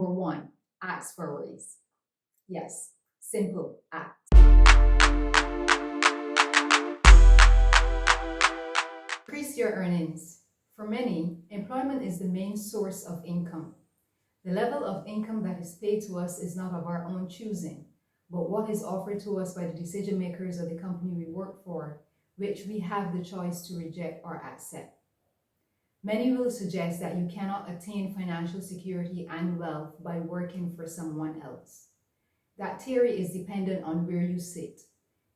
Number one, ask for a raise. Yes, simple, ask. Increase your earnings. For many, employment is the main source of income. The level of income that is paid to us is not of our own choosing, but what is offered to us by the decision makers of the company we work for, which we have the choice to reject or accept. Many will suggest that you cannot attain financial security and wealth by working for someone else. That theory is dependent on where you sit,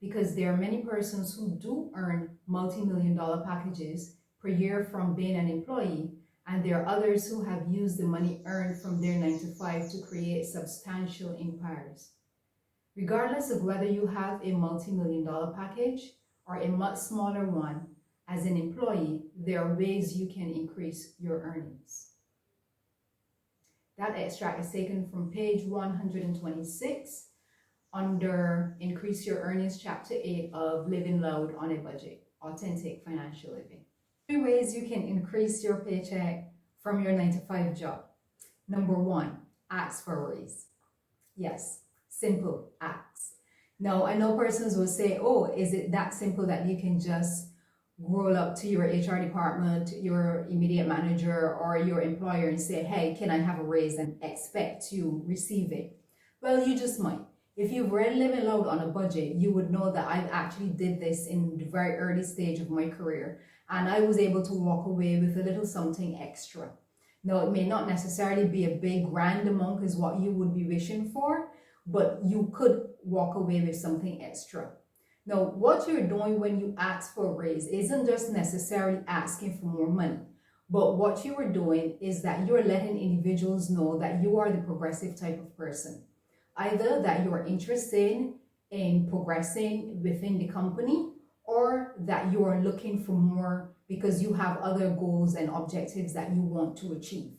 because there are many persons who do earn multi-million-dollar packages per year from being an employee, and there are others who have used the money earned from their 9-to-5 to create substantial empires. Regardless of whether you have a multi-million-dollar package or a much smaller one, as an employee, there are ways you can increase your earnings. That extract is taken from page 126 under Increase Your Earnings, Chapter 8 of Living Loud on a Budget, Authentic Financial Living. 3 ways you can increase your paycheck from your 9-to-5 job. Number 1, ask for a raise. Yes, simple, ask. Now, I know persons will say, oh, is it that simple that you can just roll up to your HR department, your immediate manager, or your employer and say, hey, can I have a raise, and expect to receive it? Well, you just might. If you've read Living Loud on a Budget, you would know that I actually did this in the very early stage of my career, and I was able to walk away with a little something extra. Now, it may not necessarily be a big grand amount as what you would be wishing for, but you could walk away with something extra. Now, what you're doing when you ask for a raise isn't just necessarily asking for more money, but what you are doing is that you're letting individuals know that you are the progressive type of person. Either that you are interested in progressing within the company, or that you are looking for more because you have other goals and objectives that you want to achieve.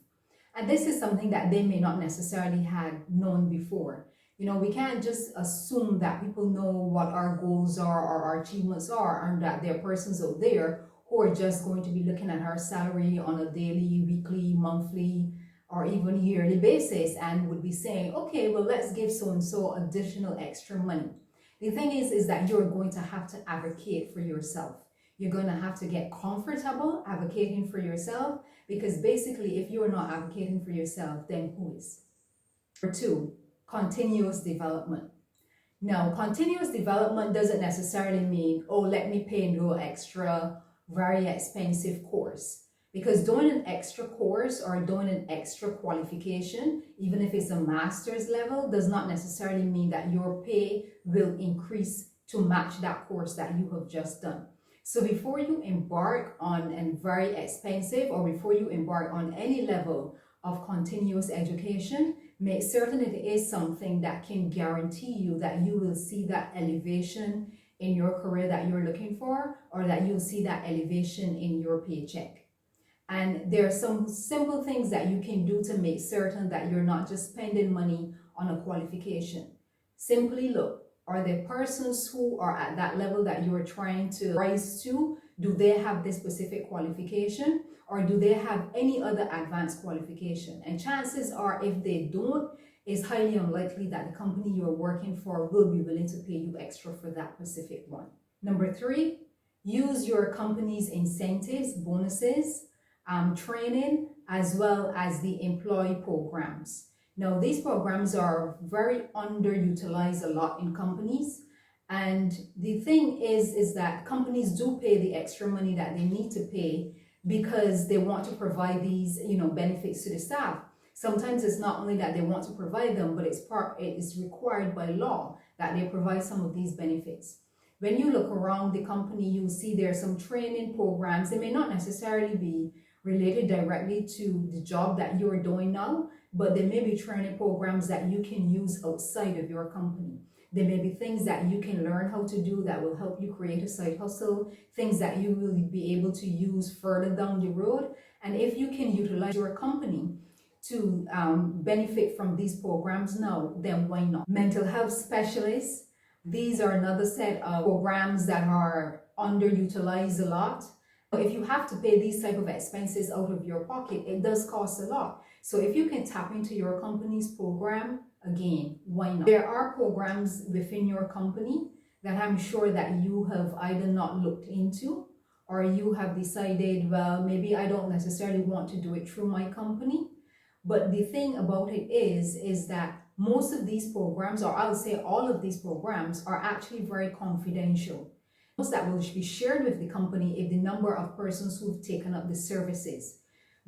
And this is something that they may not necessarily have known before. You know, we can't just assume that people know what our goals are or our achievements are, and that there are persons out there who are just going to be looking at our salary on a daily, weekly, monthly, or even yearly basis and would be saying, okay, well, let's give so-and-so additional extra money. The thing is that you're going to have to advocate for yourself. You're going to have to get comfortable advocating for yourself, because basically if you're not advocating for yourself, then who is? Number 2, continuous development. Now, continuous development doesn't necessarily mean, oh, let me pay and do an extra, very expensive course. Because doing an extra course or doing an extra qualification, even if it's a master's level, does not necessarily mean that your pay will increase to match that course that you have just done. So before you embark on a very expensive, or before you embark on any level of continuous education, make certain it is something that can guarantee you that you will see that elevation in your career that you're looking for, or that you'll see that elevation in your paycheck. And there are some simple things that you can do to make certain that you're not just spending money on a qualification. Simply look, are there persons who are at that level that you are trying to rise to? Do they have this specific qualification, or do they have any other advanced qualification? And chances are, if they don't, it's highly unlikely that the company you're working for will be willing to pay you extra for that specific one. Number 3, use your company's incentives, bonuses, training, as well as the employee programs. Now, these programs are very underutilized a lot in companies. And the thing is that companies do pay the extra money that they need to pay because they want to provide these, benefits to the staff. Sometimes it's not only that they want to provide them, but it is required by law that they provide some of these benefits. When you look around the company, you'll see there are some training programs. They may not necessarily be related directly to the job that you're doing now, but there may be training programs that you can use outside of your company. There may be things that you can learn how to do that will help you create a side hustle, things that you will be able to use further down the road. And if you can utilize your company to benefit from these programs now, then why not? Mental health specialists, these are another set of programs that are underutilized a lot. If you have to pay these type of expenses out of your pocket, it does cost a lot. So if you can tap into your company's program, again, why not? There are programs within your company that I'm sure that you have either not looked into, or you have decided, well, maybe I don't necessarily want to do it through my company. But the thing about it is that most of these programs, or I would say all of these programs, are actually very confidential. Most that will be shared with the company if the number of persons who've taken up the services.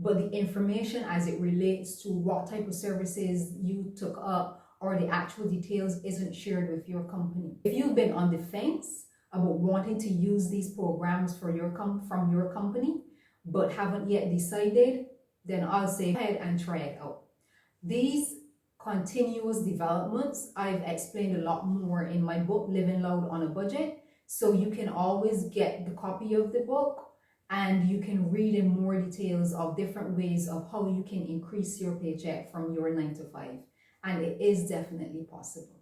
But the information as it relates to what type of services you took up or the actual details isn't shared with your company. If you've been on the fence about wanting to use these programs for from your company, but haven't yet decided, then I'll say go ahead and try it out. These continuous developments, I've explained a lot more in my book, Living Loud on a Budget. So you can always get the copy of the book and you can read in more details of different ways of how you can increase your paycheck from your 9 to 5. And it is definitely possible.